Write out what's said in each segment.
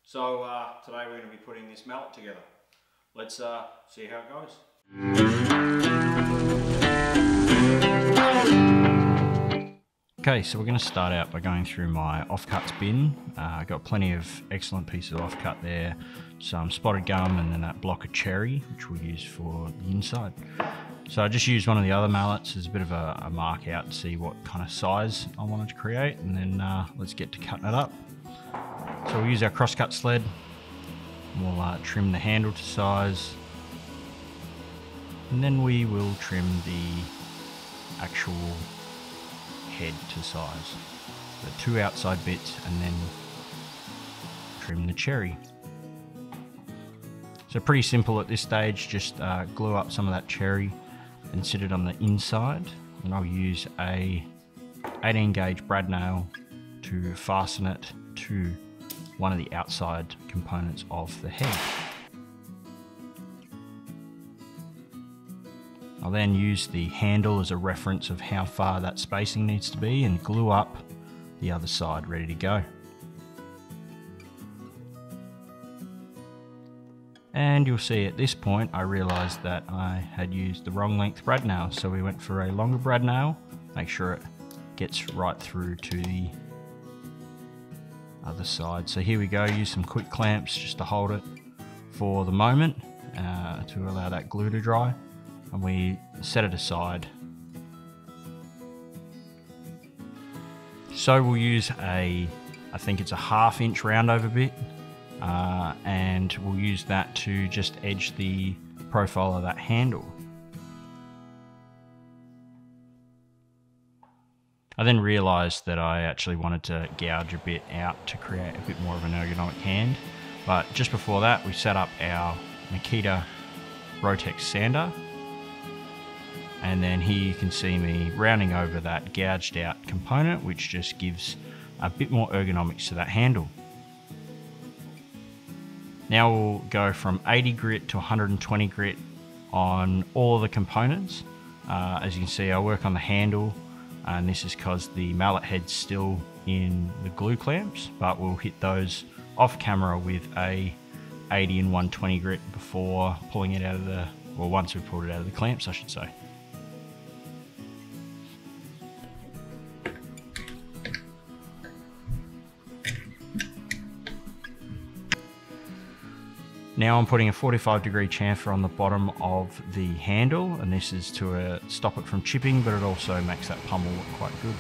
So today we're going to be putting this mallet together. Let's see how it goes. Okay, so we're going to start out by going through my offcuts bin. I've got plenty of excellent pieces of offcut there, some spotted gum and then that block of cherry, which we'll use for the inside. So I just used one of the other mallets as a bit of a mark out to see what kind of size I wanted to create, and then let's get to cutting it up. So we'll use our crosscut sled, and we'll trim the handle to size, and then we will trim the actual head to size. The two outside bits, and then trim the cherry. So pretty simple at this stage, just glue up some of that cherry and sit it on the inside, and I'll use a 18 gauge brad nail to fasten it to one of the outside components of the head. I'll then use the handle as a reference of how far that spacing needs to be and glue up the other side ready to go. And you'll see at this point I realized that I had used the wrong length brad nail, so we went for a longer brad nail, make sure it gets right through to the other side. So here we go, use some quick clamps just to hold it for the moment to allow that glue to dry, and we set it aside. So we'll use I think it's a 1/2 inch round over bit, and we'll use that to just edge the profile of that handle. I then realised that I actually wanted to gouge a bit out to create a bit more of an ergonomic hand, but just before that we set up our Makita Rotex sander, and then here you can see me rounding over that gouged out component, which just gives a bit more ergonomics to that handle. Now we'll go from 80 grit to 120 grit on all of the components. As you can see, I work on the handle, and this is because the mallet head's still in the glue clamps, but we'll hit those off camera with a 80 and 120 grit before pulling it out of the, well, once we've pulled it out of the clamps, I should say. Now I'm putting a 45-degree chamfer on the bottom of the handle, and this is to stop it from chipping, but it also makes that pummel look quite good.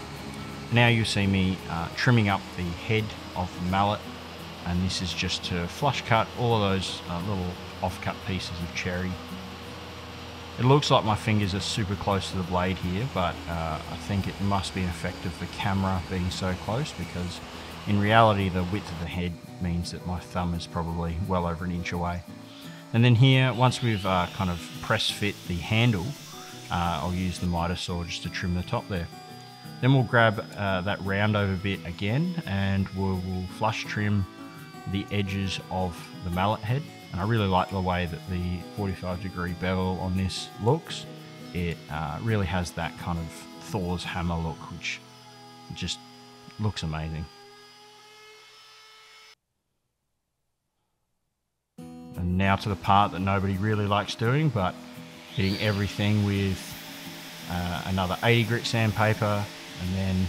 Now you'll see me trimming up the head of the mallet, and this is just to flush cut all of those little offcut pieces of cherry. It looks like my fingers are super close to the blade here, but I think it must be an effect of the camera being so close, because in reality the width of the head means that my thumb is probably well over 1 inch away. And then here, once we've kind of press fit the handle, I'll use the miter saw just to trim the top there. Then we'll grab that round over bit again, and we'll flush trim the edges of the mallet head. And I really like the way that the 45-degree bevel on this looks. It really has that kind of Thor's hammer look, which just looks amazing. And now to the part that nobody really likes doing, but hitting everything with another 80 grit sandpaper, and then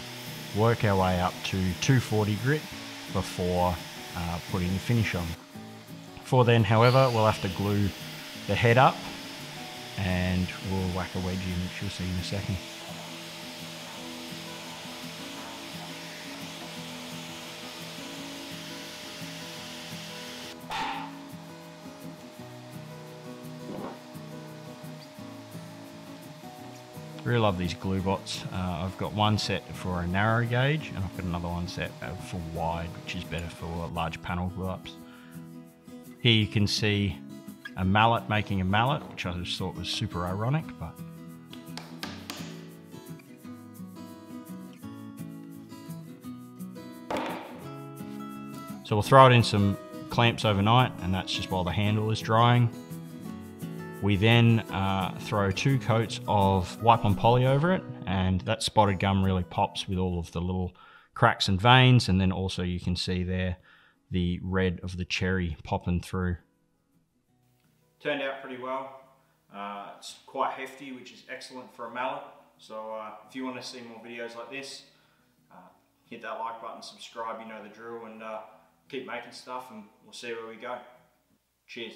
work our way up to 240 grit before putting the finish on. Before then, however, we'll have to glue the head up, and we'll whack a wedge in, which you'll see in a second. Really love these glue bots. I've got one set for a narrow gauge, and I've got another one set for wide, which is better for large panel glue ups. Here you can see a mallet making a mallet, which I just thought was super ironic, but so we'll throw it in some clamps overnight, and that's just while the handle is drying. We then throw 2 coats of wipe-on poly over it, and that spotted gum really pops with all of the little cracks and veins, and then also you can see there the red of the cherry popping through. Turned out pretty well. It's quite hefty, which is excellent for a mallet. So if you want to see more videos like this, hit that like button, subscribe, you know the drill, and keep making stuff, and we'll see where we go. Cheers.